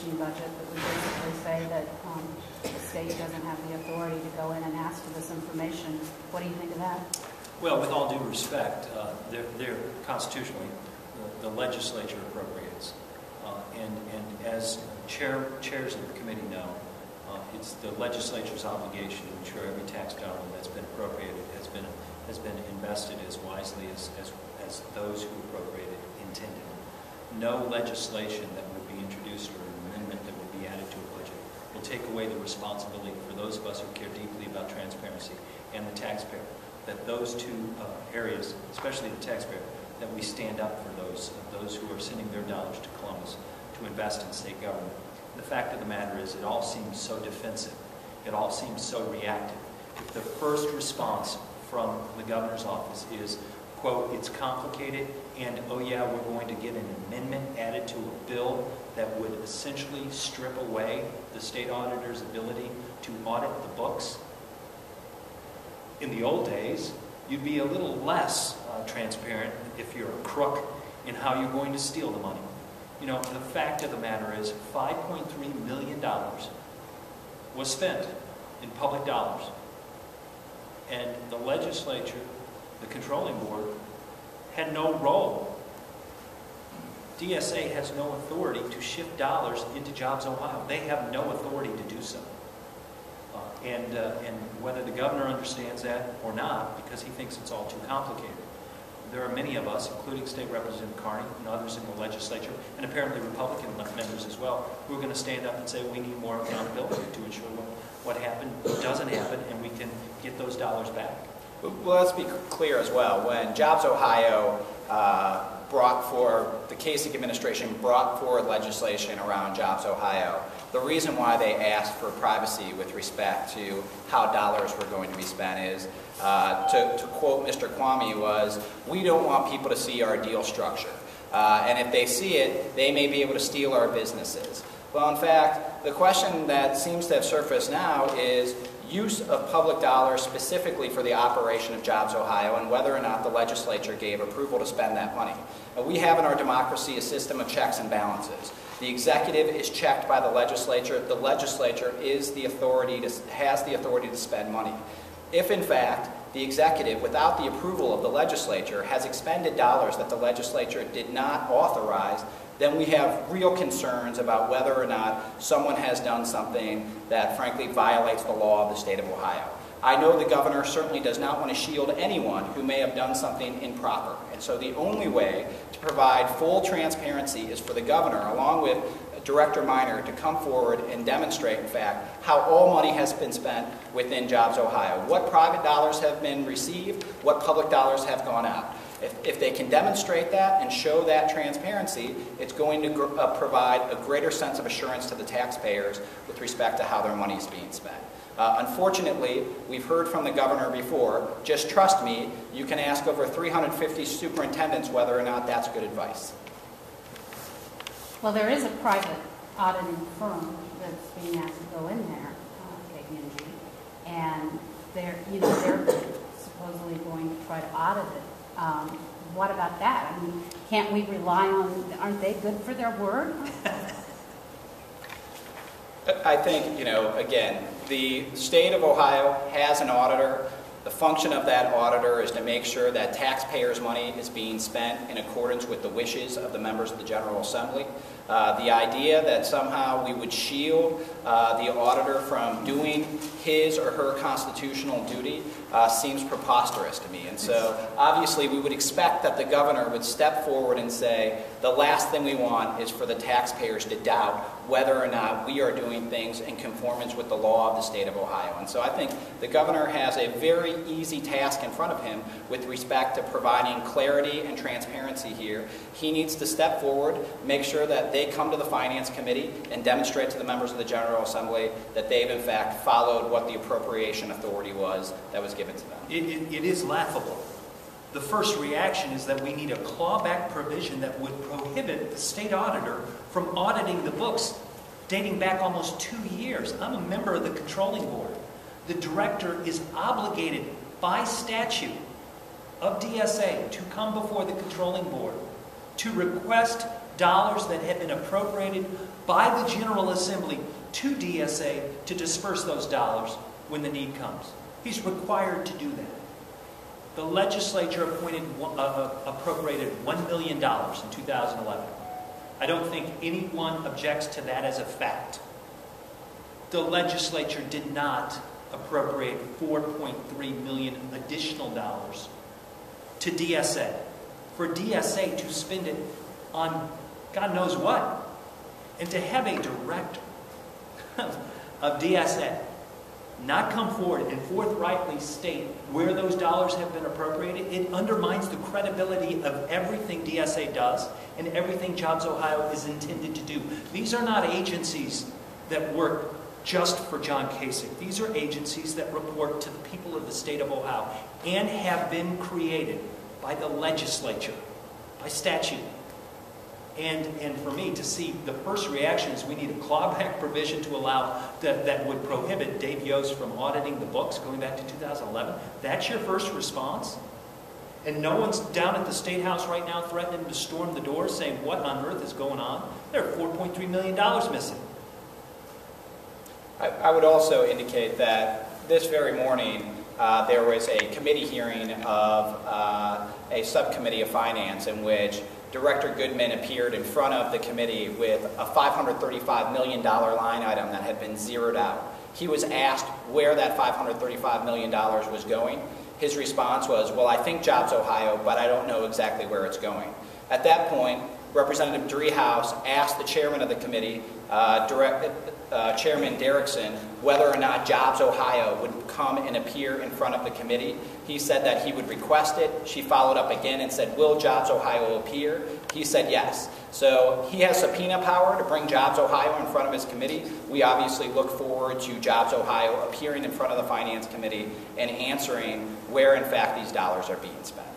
stabilization budget that would basically say that the state doesn't have the authority to go in and ask for this information. What do you think of that? Well, with all due respect, they're constitutionally, the legislature appropriates. And as chairs of the committee know, it's the legislature's obligation to ensure every tax dollar that's been appropriated has been invested as wisely as those who appropriated intended. No legislation that would be introduced or an amendment that would be added to a budget will take away the responsibility for those of us who care deeply about transparency and the taxpayer, that those two areas, especially the taxpayer, that we stand up for those who are sending their dollars to Columbus to invest in state government. The fact of the matter is, it all seems so defensive. It all seems so reactive. If the first response from the governor's office is, quote, it's complicated, and oh yeah, we're going to get an amendment added to a bill that would essentially strip away the state auditor's ability to audit the books. In the old days, you'd be a little less transparent if you're a crook in how you're going to steal the money. You know, the fact of the matter is $5.3 million was spent in public dollars. And the legislature, the controlling board, had no role. DSA has no authority to shift dollars into JobsOhio. They have no authority to do so. And whether the governor understands that or not, because he thinks it's all too complicated, there are many of us, including State Representative Carney and others in the legislature, and apparently Republican members as well, who are going to stand up and say we need more accountability to ensure what happened doesn't happen, and we can get those dollars back. Well, let's be clear as well. When JobsOhio the Kasich administration brought forward legislation around JobsOhio, the reason why they asked for privacy with respect to how dollars were going to be spent is, to quote Mr. Kwame, was, we don't want people to see our deal structure. And if they see it, they may be able to steal our businesses. Well, in fact, the question that seems to have surfaced now is use of public dollars specifically for the operation of JobsOhio and whether or not the legislature gave approval to spend that money. We have in our democracy a system of checks and balances. The executive is checked by the legislature. The legislature has the authority to spend money. If, in fact, the executive, without the approval of the legislature, has expended dollars that the legislature did not authorize, then we have real concerns about whether or not someone has done something that, frankly, violates the law of the state of Ohio. I know the governor certainly does not want to shield anyone who may have done something improper. And so the only way to provide full transparency is for the governor, along with Director Minor, to come forward and demonstrate, in fact, how all money has been spent within JobsOhio. What private dollars have been received, what public dollars have gone out. If they can demonstrate that and show that transparency, it's going to provide a greater sense of assurance to the taxpayers with respect to how their money is being spent. Unfortunately, we've heard from the governor before, just trust me, you can ask over 350 superintendents whether or not that's good advice. Well, there is a private auditing firm that's being asked to go in there, KPMG, and they're supposedly going to try to audit it. What about that? I mean, can't we rely on, aren't they good for their word? I think, again, the state of Ohio has an auditor. The function of that auditor is to make sure that taxpayers' money is being spent in accordance with the wishes of the members of the General Assembly. The idea that somehow we would shield the auditor from doing his or her constitutional duty seems preposterous to me. And so obviously we would expect that the governor would step forward and say, the last thing we want is for the taxpayers to doubt whether or not we are doing things in conformance with the law of the state of Ohio. And so I think the governor has a very easy task in front of him with respect to providing clarity and transparency here. He needs to step forward, make sure that they come to the Finance Committee and demonstrate to the members of the General Assembly that they've in fact followed what the appropriation authority was that was given to them. It is laughable. The first reaction is that we need a clawback provision that would prohibit the state auditor from auditing the books dating back almost 2 years. I'm a member of the controlling board. The director is obligated by statute of DSA to come before the controlling board to request dollars that have been appropriated by the General Assembly to DSA to disperse those dollars when the need comes. He's required to do that. The legislature appropriated $1 million in 2011. I don't think anyone objects to that as a fact. The legislature did not appropriate $4.3 million additional dollars to DSA, for DSA to spend it on God knows what. And to have a director of DSA not come forward and forthrightly state where those dollars have been appropriated, it undermines the credibility of everything DSA does and everything JobsOhio is intended to do. These are not agencies that work just for John Kasich. These are agencies that report to the people of the state of Ohio and have been created by the legislature, by statute. And for me to see the first reaction is we need a clawback provision to allow that would prohibit Dave Yost from auditing the books going back to 2011. That's your first response? And no one's down at the State House right now threatening to storm the doors saying, what on earth is going on? There are $4.3 million missing. I would also indicate that this very morning there was a committee hearing of a subcommittee of finance in which Director Goodman appeared in front of the committee with a $535 million line item that had been zeroed out. He was asked where that $535 million was going. His response was, well, I think JobsOhio, but I don't know exactly where it's going. At that point, Representative Driehaus asked the chairman of the committee, Chairman Derrickson, whether or not JobsOhio would come and appear in front of the committee. He said that he would request it. She followed up again and said, will JobsOhio appear? He said yes. So he has subpoena power to bring JobsOhio in front of his committee. We obviously look forward to JobsOhio appearing in front of the Finance Committee and answering where, in fact, these dollars are being spent.